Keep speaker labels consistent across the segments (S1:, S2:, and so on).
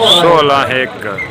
S1: 16-1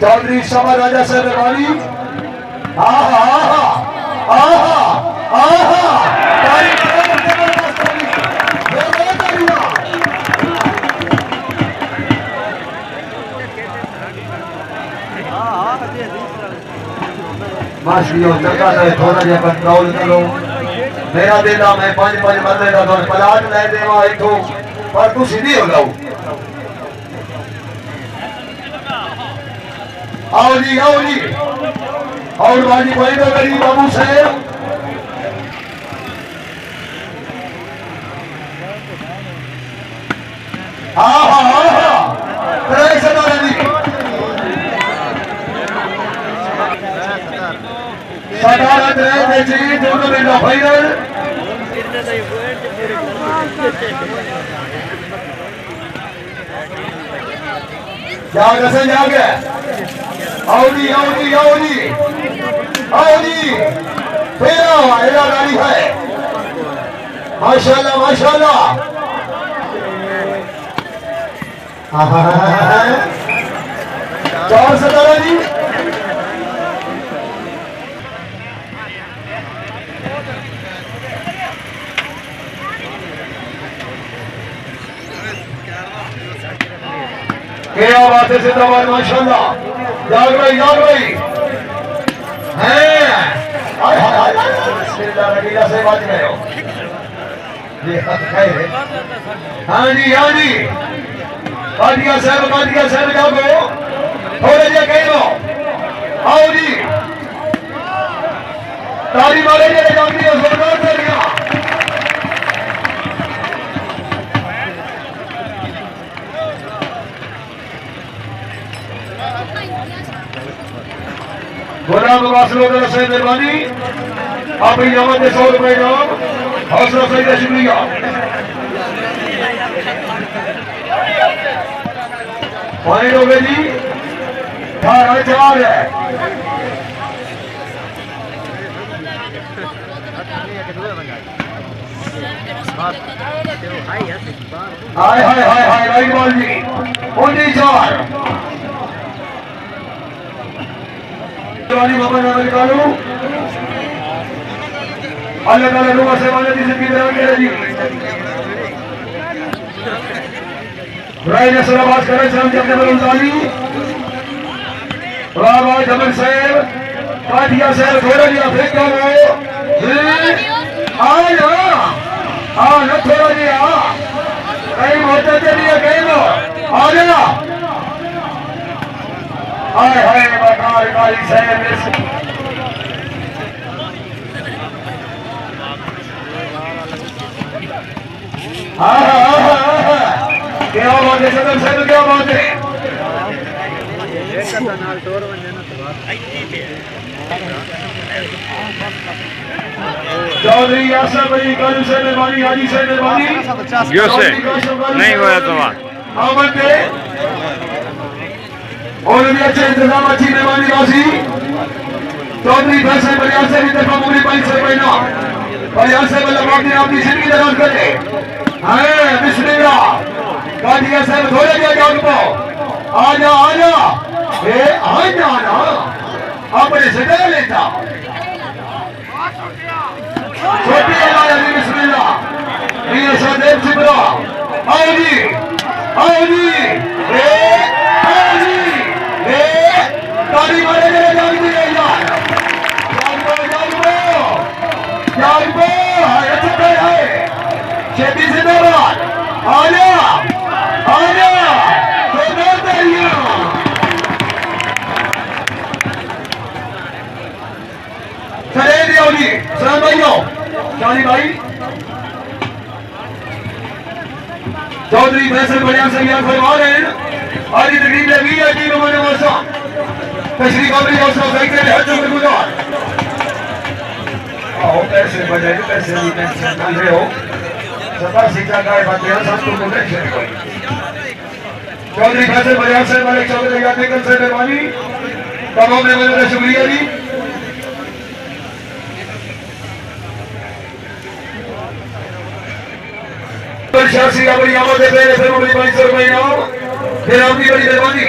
S2: चौधरी शमा राजा से मेहरबानी। आहा आहा आहा आहा माशियो जगह से थोड़ा जिहा कंट्रोल करो। मेरा दिल आ मैं 5-5 बंदे का तुहानू पलाट लै देवां इथों, पर तुसीं नहीं हो जाओ। आओ जी आओ जी, और बाजी कोई तो करी बाबू से। आहा आहा त्रै सतारा जी सतारा त्रै जी टूर्नामेंट का फाइनल। जाग आओ जी आओ जी आओ जी आओ जी, फेरा गाड़ी है। माशाल्लाह माशाल्लाह। चार सतारा जी क्या बात है जिंदाबाद माशाल्लाह। जाग भाई हैं। बिस्मिल्लाह से बच गए हो। हाँ जी काटठिया साहब जागो, थोड़े जे कह लो। आओ जी ताली मारे जे जागती है जोरदार तालियां। गुलाम वासलों से मेहरबानी। अपनी जमात 100 रुपए नाम हौसला सही का शुक्रिया। पॉइंट हो गए जी 18-4 है। हाय हाय हाय हाय राइट बॉल जी 19-4। बाबा नाम निकालो। अल्लाह ताला दुआ से वाले जिंदगी दे के जी राय ने सलाबाद करे सलाम जब जबल ताली बाबा जबल साहब काटठिया साहब थोड़ा जिहा फेंका आ न थोड़ा जिहा कहीं होता चलिए कहीं लो आ जा। हाय हाय बकार काली साहब क्या बात है सदर साहब, क्या बात है। चौधरी आसफ अली कालू से मेहरबानी, हाजी से मेहरबानी
S1: नहीं हुआ तो
S2: अहमद के और भी अच्छे इंतजाम अच्छी मेहरबानी वासी। चौधरी फैसल बलिया से भी तरफा मुगली 500 रुपए ना बलिया से मतलब आपने अपनी जिंदगी दराज करे हैं। बिस्मिल्लाह काटठिया साहब थोड़े दिया जाग पाओ। आजा ए आजा ना अपने से डर लेता छोटी आवाज अली। बिस्मिल्लाह मियां सादेव सिमरा आओ जी ताली मारे मेरे जाग दी गई यार। जागो अच्छा है शेदी जिंदाबाद। आजा जोरदार तालियां। चले दियो जी सलाम भाइयों शानी भाई। चौधरी फैसल बढ़िया से यार फरमा रहे हैं आज की तकरीब में VIP मेहमान वर्षा तशरीफ आवरी हौसला सही के लिए हजों में गुजार। आओ पैसे बजाए पैसे नहीं टेंशन ना ले हो सदा सीखा का बातें सब तुमको टेंशन कोई। चौधरी फैसल बढ़िया से मालिक चौधरी याद निकल से मेहरबानी तमाम मेहमानों का शुक्रिया जी। शासी का बड़ी आमद है पहले फिर बड़ी 500 रुपए आओ फिर आपकी बड़ी मेहरबानी।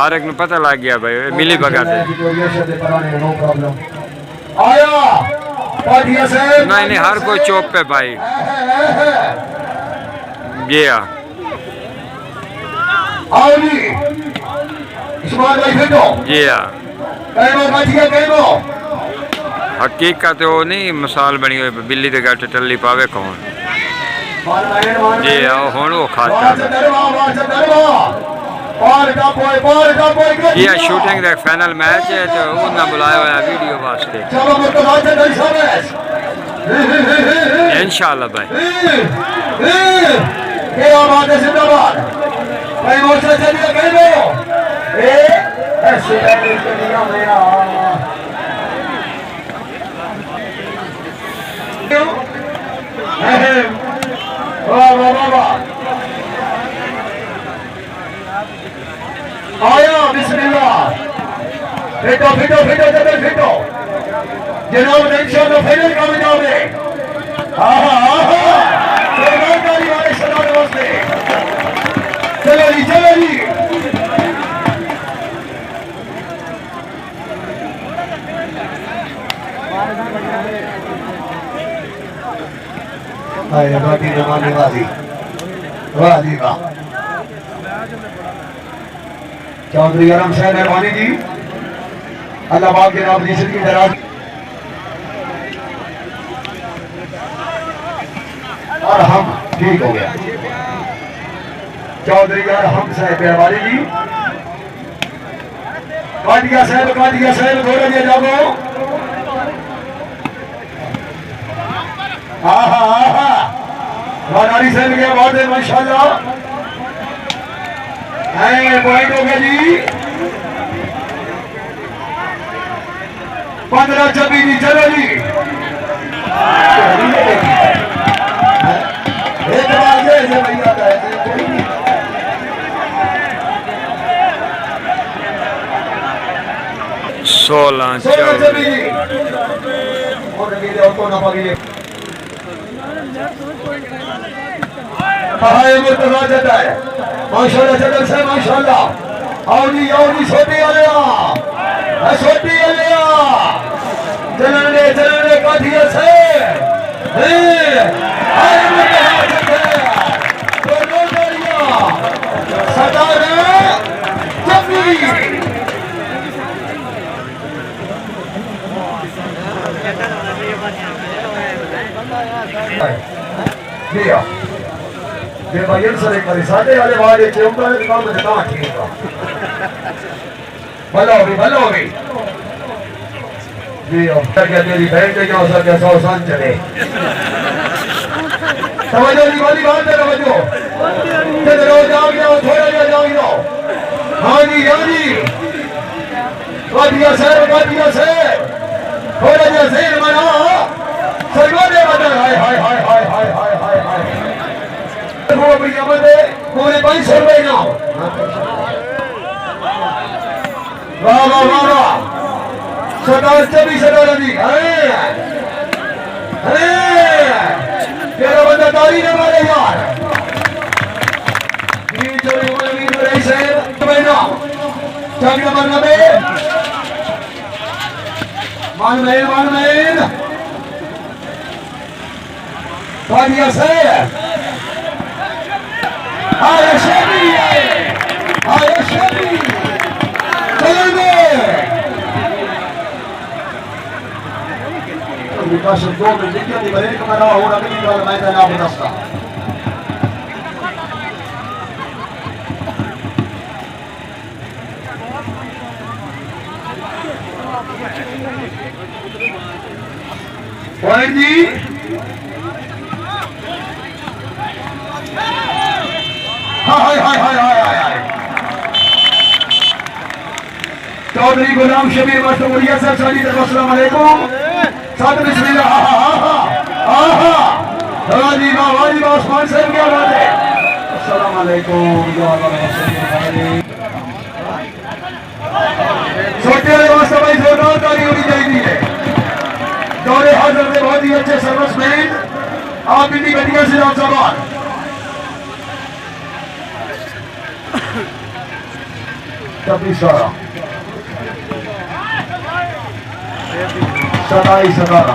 S1: हर एक पता लग गया भाई मिली भगत है। नहीं नहीं हर कोई चौक पे भाई गया। जी हाँ हकीकत वो नहीं मिसाल बनी हुई बिल्ली के गट टल्ली पावे कौन। जी हाँ हूँ वो खाता जी हाँ शूटिंग का फाइनल मैच है तो उन्हें बुलाया हुआ वीडियो वास्ते इंशाल्लाह भाई।
S2: आया बिस्मिल्लाह फिटो फिटो फिटो जबर फिटो जनाब इंशाअल्लाह फाइनल का मैदान है। आहा आहा सरदारदारी वाले सलाम वास्ते चलो जी चलो जी। आए बाकी जमाने वाली वाह जी वाह। चौधरी आराम साहब मेहरबानी जी अल्लाह पाक के नाम जिसकी दराज और हम ठीक हो गया। चौधरी यार हम साहब मेहरबानी जी काटिया साहब थोड़ा दिया जाओ। आहा आहा वादारी साहब के बहुत है माशाल्लाह पॉइंट हो गया जी 15-26 जी चलो जी। एक बार ऐसे भैया का है
S1: 16-24
S2: माशाल्लाह जगल से माशाल्लाह आओ जी छोटी आलिया चलने काठिया से भाई सर एक बार साढ़े वाले वाले चौंका काम दिखा ठीक है भला हो गई जी क्या तेरी बहन के जाओ सर 100 साल चले समझो जी वाली बात है समझो चलो जाओ थोड़ा जाओ हाँ जी काटिया से थोड़ा जा सही मना सरगोधे बदल हाय हाय हाय हाय हाय हाय हाय हाय पूरे 500 रुपए ना वाह वाह वाह वाह 27 जी अरे तेरा बंदा तारी ने मारे यार नंबर 90 मान काटिया से आया शबली विकास 2 मिनट की बने कमरा हो रहा है वाला मैदान आप दस्ता पॉइंट जी चौधरी गुलाम शबीर मास्टर साहब साजिद अस्सलाम वालेकुम साथ बिस्मिल्लाह वाजी उस्मान साहब क्या बात है अस्सलाम वालेकुम छोटे वाले वास्ते भाई जोरदार ताली होनी चाहिए। दौरे हाजिर में बहुत ही अच्छे सर्विसमैन आप इतनी गड्डियों से आप सवाल 26-17 27-17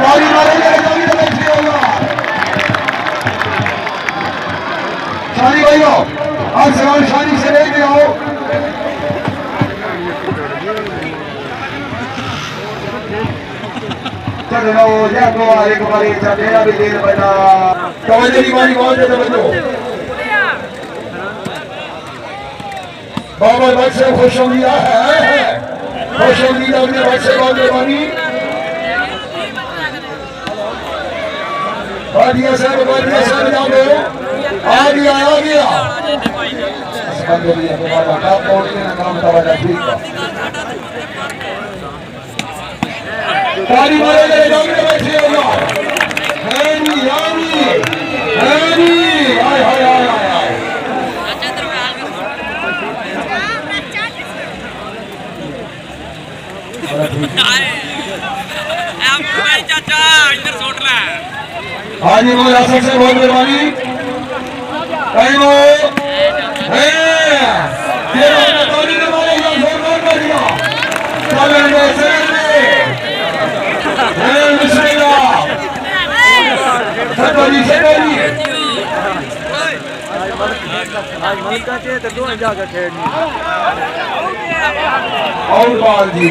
S2: ताली मारेंगे शानी भाइयों, आप सवाल शानी से लेके आओ। चलो जाको एक बारी चलेगा भी देर बना तवज्जो की मारी बहुत है तवज्जो। बाबा बच्चे खुशआमदीदा है खुशआमदीदा अपने बच्चे बहुत मेहरबानी बादिया साहब जाओ आ गया काम पहुंचने का काम तवज्जो ठीक है ताली मारेंगे जाओगे बैठे होगा हैनी यानी हैनी हाय हाय हाय हाय
S3: चाचा इधर सोट रहा है
S2: हाँ जी मोहम्मद असद से बहुत मेहरबानी कहीं वो है ये ताली ने मारे या जोरदार कर दिया चलें और बाल जी